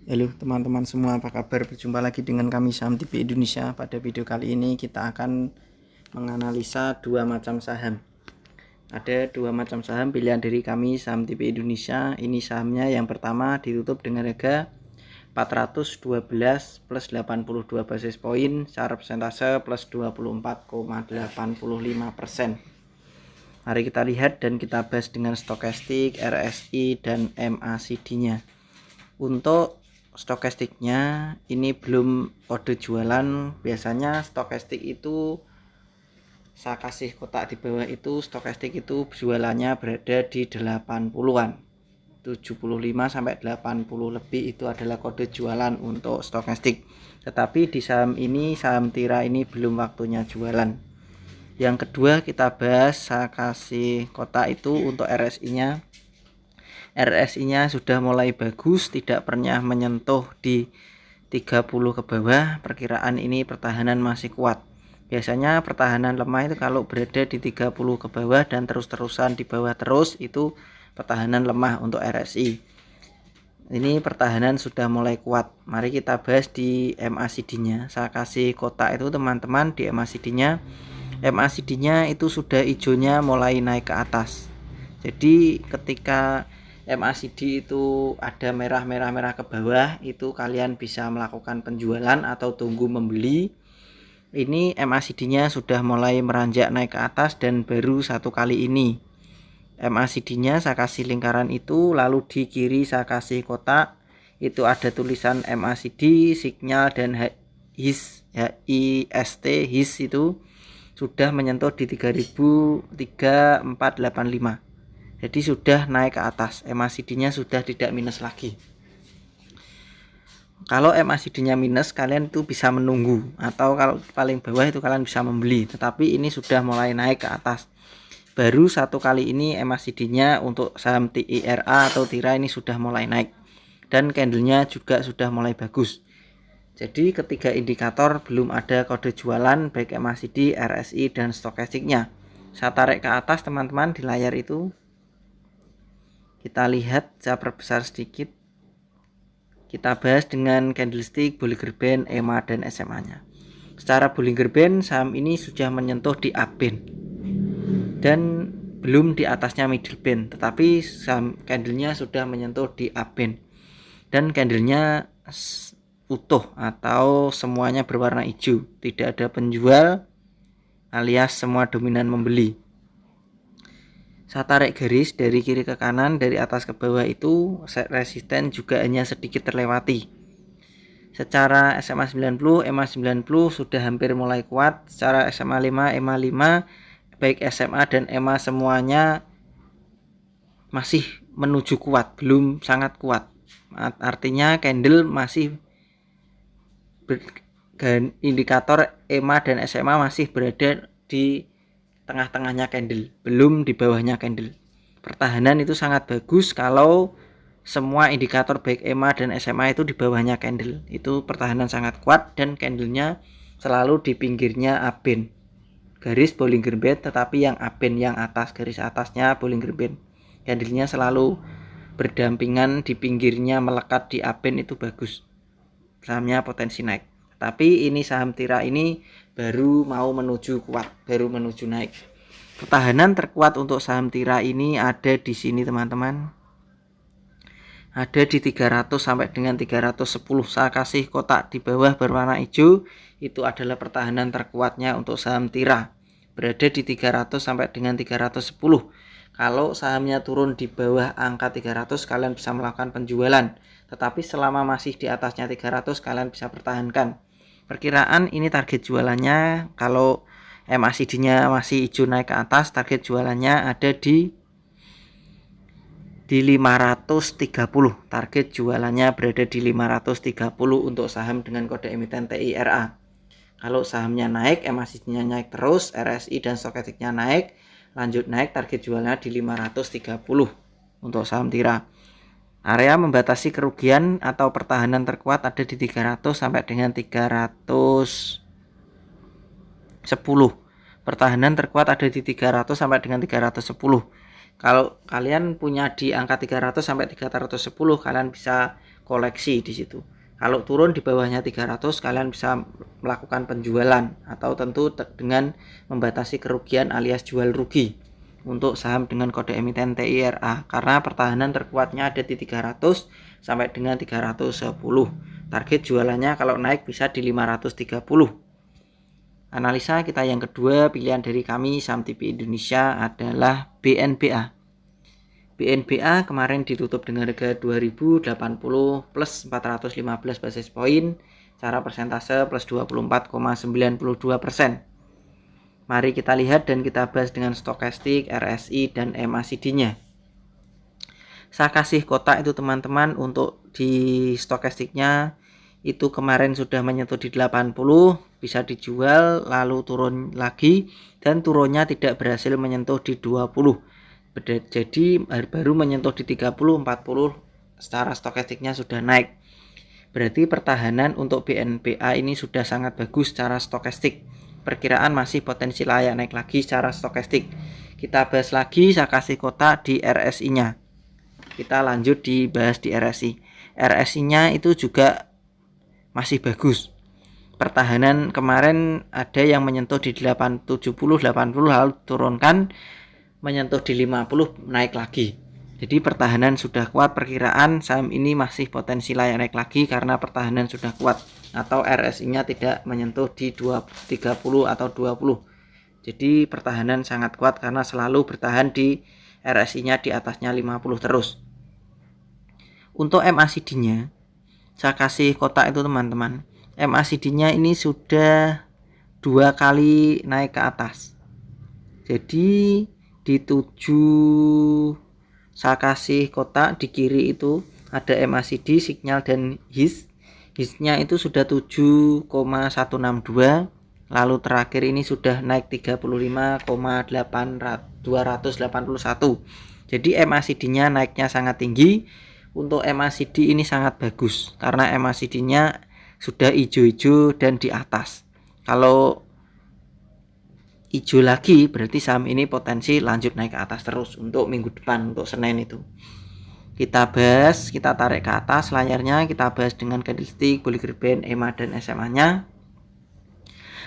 Halo teman-teman semua, apa kabar? Berjumpa lagi dengan kami Saham TV Indonesia. Pada video kali ini kita akan menganalisa dua macam saham. Ada dua macam saham pilihan dari kami Saham TV Indonesia. Ini sahamnya yang pertama ditutup dengan harga 412 plus 82 basis poin, secara persentase plus 24,85%. Mari kita lihat dan kita bahas dengan stokastik, RSI, dan MACD-nya. Untuk stokastiknya ini belum kode jualan. Biasanya stokastik itu saya kasih kotak di bawah itu, stokastik itu jualannya berada di 80-an, 75 sampai 80 lebih itu adalah kode jualan untuk stokastik. Tetapi di saham ini, saham Tira ini belum waktunya jualan. Yang kedua kita bahas, saya kasih kotak itu untuk RSI-nya. RSI-nya sudah mulai bagus, tidak pernah menyentuh di 30 ke bawah. Perkiraan ini pertahanan masih kuat. Biasanya pertahanan lemah itu kalau berada di 30 ke bawah dan terus-terusan di bawah terus, itu pertahanan lemah untuk RSI. Ini pertahanan sudah mulai kuat. Mari kita bahas di MACD-nya. Saya kasih kotak itu teman-teman di MACD-nya. MACD-nya itu sudah hijaunya mulai naik ke atas. Jadi ketika MACD itu ada merah ke bawah, itu kalian bisa melakukan penjualan atau tunggu membeli. Ini MACD-nya sudah mulai meranjak naik ke atas dan baru satu kali ini. MACD-nya saya kasih lingkaran itu, lalu di kiri saya kasih kotak. Itu ada tulisan MACD, signal, dan HIS, HIST itu sudah menyentuh di 303485. Jadi sudah naik ke atas, MACD-nya sudah tidak minus lagi. Kalau MACD-nya minus, kalian itu bisa menunggu, atau kalau paling bawah itu kalian bisa membeli. Tetapi ini sudah mulai naik ke atas. Baru satu kali ini MACD-nya untuk saham TIRA atau Tira ini sudah mulai naik. Dan candlenya juga sudah mulai bagus. Jadi ketiga indikator belum ada kode jualan, baik MACD, RSI, dan stokastiknya. Saya tarik ke atas teman-teman di layar itu. Kita lihat, saya perbesar sedikit. Kita bahas dengan candlestick, Bollinger Band, EMA, dan SMA-nya. Secara Bollinger Band, saham ini sudah menyentuh di upband dan belum di atasnya middle band, tetapi saham candlenya sudah menyentuh di upband dan candlenya utuh atau semuanya berwarna hijau, tidak ada penjual alias semua dominan membeli. Saya tarik garis dari kiri ke kanan, dari atas ke bawah itu resisten juga hanya sedikit terlewati. Secara SMA 90, EMA 90 sudah hampir mulai kuat. Secara SMA 5, EMA 5, baik SMA dan EMA semuanya masih menuju kuat, belum sangat kuat. Artinya candle masih indikator EMA dan SMA masih berada di tengah-tengahnya candle, belum di bawahnya candle. Pertahanan itu sangat bagus kalau semua indikator baik EMA dan SMA itu di bawahnya candle. Itu pertahanan sangat kuat dan candlenya selalu di pinggirnya upband. Garis Bollinger Band, tetapi yang upband yang atas, garis atasnya Bollinger Band. Candlenya selalu berdampingan di pinggirnya, melekat di upband, itu bagus. Sahamnya potensi naik. Tapi ini saham Tira ini baru mau menuju kuat, baru menuju naik. Pertahanan terkuat untuk saham Tira ini ada di sini teman-teman. Ada di 300 sampai dengan 310. Saya kasih kotak di bawah berwarna hijau, itu adalah pertahanan terkuatnya untuk saham Tira. Berada di 300 sampai dengan 310. Kalau sahamnya turun di bawah angka 300, kalian bisa melakukan penjualan. Tetapi selama masih di atasnya 300, kalian bisa pertahankan. Perkiraan ini target jualannya, kalau MACD-nya masih hijau naik ke atas, target jualannya ada di 530. Target jualannya berada di 530 untuk saham dengan kode emiten TIRA. Kalau sahamnya naik, MACD-nya naik terus, RSI dan stokastiknya naik, lanjut naik, target jualnya di 530 untuk saham Tira. Area membatasi kerugian atau pertahanan terkuat ada di 300 sampai dengan 310. Pertahanan terkuat ada di 300 sampai dengan 310. Kalau kalian punya di angka 300 sampai 310, kalian bisa koleksi di situ. Kalau turun di bawahnya 300, kalian bisa melakukan penjualan atau tentu dengan membatasi kerugian alias jual rugi untuk saham dengan kode emiten TIRA, karena pertahanan terkuatnya ada di 300 sampai dengan 310. Target jualannya kalau naik bisa di 530. Analisa kita yang kedua, pilihan dari kami saham TV Indonesia adalah BNBA. BNBA kemarin ditutup dengan harga 2080 plus 415 basis point, secara persentase plus 24,92%. Mari kita lihat dan kita bahas dengan stokastik, RSI, dan MACD-nya. Saya kasih kotak itu teman-teman. Untuk di stokastiknya itu kemarin sudah menyentuh di 80, bisa dijual lalu turun lagi, dan turunnya tidak berhasil menyentuh di 20. Jadi baru menyentuh di 30, 40 secara stokastiknya sudah naik. Berarti pertahanan untuk BNBA ini sudah sangat bagus secara stokastik. Perkiraan masih potensi layak naik lagi secara stokastik. Kita bahas lagi, saya kasih kotak di RSI-nya. Kita lanjut dibahas di RSI. RSI-nya itu juga masih bagus. Pertahanan kemarin ada yang menyentuh di 70, 80 lalu turunkan, menyentuh di 50 naik lagi. Jadi pertahanan sudah kuat. Perkiraan saham ini masih potensi layak naik lagi karena pertahanan sudah kuat, atau RSI-nya tidak menyentuh di 30 atau 20. Jadi pertahanan sangat kuat karena selalu bertahan di RSI-nya di atasnya 50 terus. Untuk MACD-nya saya kasih kotak itu teman-teman. MACD-nya ini sudah 2 kali naik ke atas. Jadi di 7 saya kasih kotak di kiri itu ada MACD, signal, dan HIS-nya itu sudah 7,162, lalu terakhir ini sudah naik 35,281. Jadi MACD-nya naiknya sangat tinggi. Untuk MACD ini sangat bagus karena MACD-nya sudah hijau-hijau dan di atas. Kalau hijau lagi berarti saham ini potensi lanjut naik ke atas terus untuk minggu depan, untuk Senin itu. Kita bahas, kita tarik ke atas layarnya, kita bahas dengan candlestick, Bollinger Band, EMA, dan SMA-nya.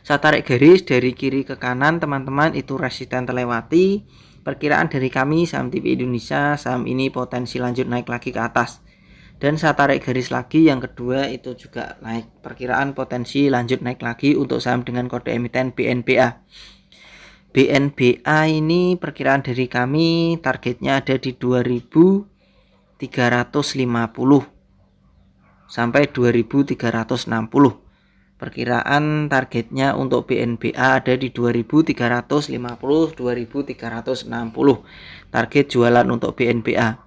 Saya tarik garis dari kiri ke kanan teman-teman, itu resisten terlewati. Perkiraan dari kami saham TV Indonesia, saham ini potensi lanjut naik lagi ke atas. Dan saya tarik garis lagi yang kedua itu juga naik. Perkiraan potensi lanjut naik lagi untuk saham dengan kode emiten BNBA. BNBA ini perkiraan dari kami targetnya ada di 2350 sampai 2360. Perkiraan targetnya untuk BNBA ada di 2350, 2360. Target jualan untuk BNBA.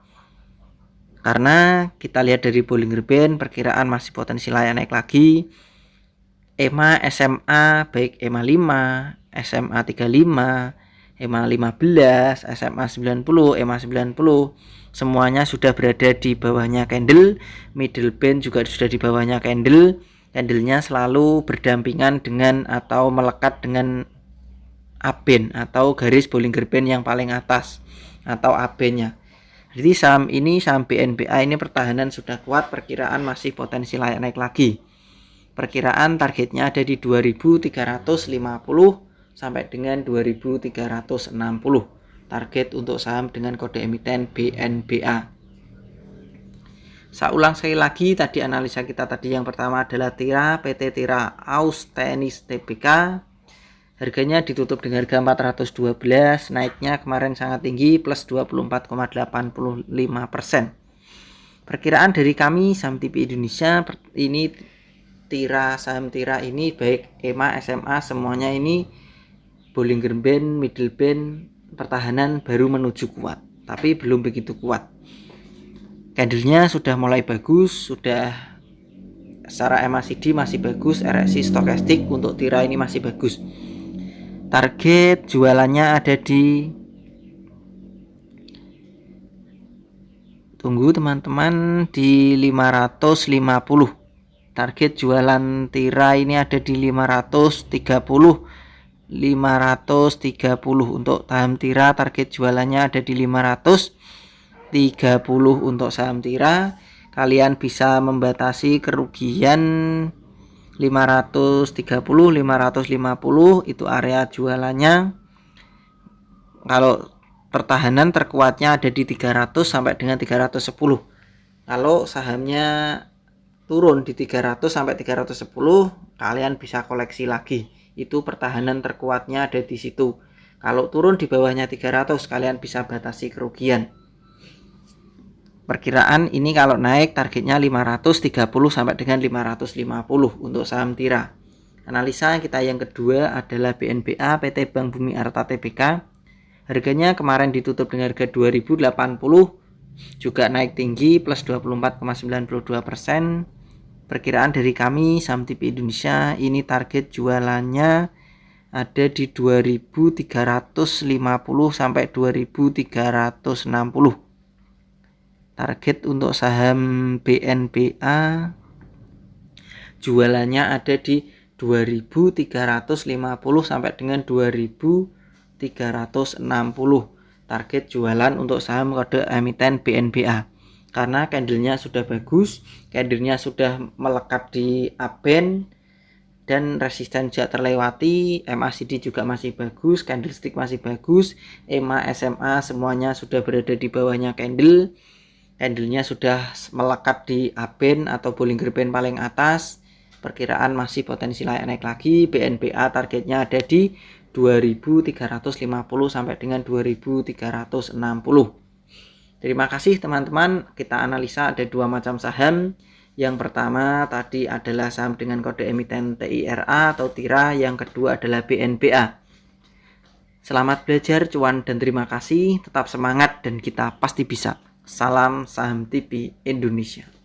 Karena kita lihat dari Bollinger Band, perkiraan masih potensi layak naik lagi. EMA, SMA, baik EMA 5, SMA 35, EMA 15, SMA 90, EMA 90, semuanya sudah berada di bawahnya candle. Middle band juga sudah di bawahnya candle. Candlenya selalu berdampingan dengan atau melekat dengan A-band atau garis Bollinger Band yang paling atas atau A-band-nya. Jadi saham ini, saham BNBA ini pertahanan sudah kuat, perkiraan masih potensi layak naik lagi. Perkiraan targetnya ada di 2350 sampai dengan 2360. Target untuk saham dengan kode emiten BNBA. Saya ulang sekali lagi, tadi analisa kita tadi yang pertama adalah TIRA, PT TIRA Aus Tenis Tbk. Harganya ditutup dengan harga 412, naiknya kemarin sangat tinggi plus 24,85%. Perkiraan dari kami saham TV Indonesia ini TIRA, saham TIRA ini baik EMA, SMA semuanya ini Bollinger Band, Middle Band, pertahanan baru menuju kuat, tapi belum begitu kuat. Candlenya sudah mulai bagus, sudah secara MACD masih bagus, RSI, stokastik untuk TIRA ini masih bagus. Target jualannya ada di, tunggu teman-teman, di 550. Target jualan TIRA ini ada di 530. Untuk saham TIRA target jualannya ada di 530 untuk saham TIRA. kalian bisa membatasi kerugian 530, 550 itu area jualannya. Kalau pertahanan terkuatnya ada di 300 sampai dengan 310. Kalau sahamnya turun di 300 sampai 310, kalian bisa koleksi lagi. Itu pertahanan terkuatnya ada di situ. Kalau turun di bawahnya 300, kalian bisa batasi kerugian. Perkiraan ini kalau naik targetnya 530 sampai dengan 550 untuk saham Tira. Analisa kita yang kedua adalah BNBA PT Bank Bumi Arta Tbk. Harganya kemarin ditutup dengan harga 2080, juga naik tinggi plus 24,92%. Perkiraan dari kami Saham TV Indonesia ini target jualannya ada di 2350 sampai 2360. Target untuk saham BNBA jualannya ada di 2350 sampai dengan 2360. Target jualan untuk saham kode emiten BNBA. Karena candlenya sudah bagus, candlenya sudah melekat di upband dan resisten juga terlewati, MACD juga masih bagus, candlestick masih bagus, EMA, SMA semuanya sudah berada di bawahnya candle. Candlenya sudah melekat di upband atau Bollinger Band paling atas. Perkiraan masih potensi naik lagi. BNBA targetnya ada di 2350 sampai dengan 2360. Terima kasih teman-teman. Kita analisa ada dua macam saham. Yang pertama tadi adalah saham dengan kode emiten TIRA atau TIRA. Yang kedua adalah BNBA. Selamat belajar cuan dan terima kasih. Tetap semangat dan kita pasti bisa. Salam Saham TV Indonesia.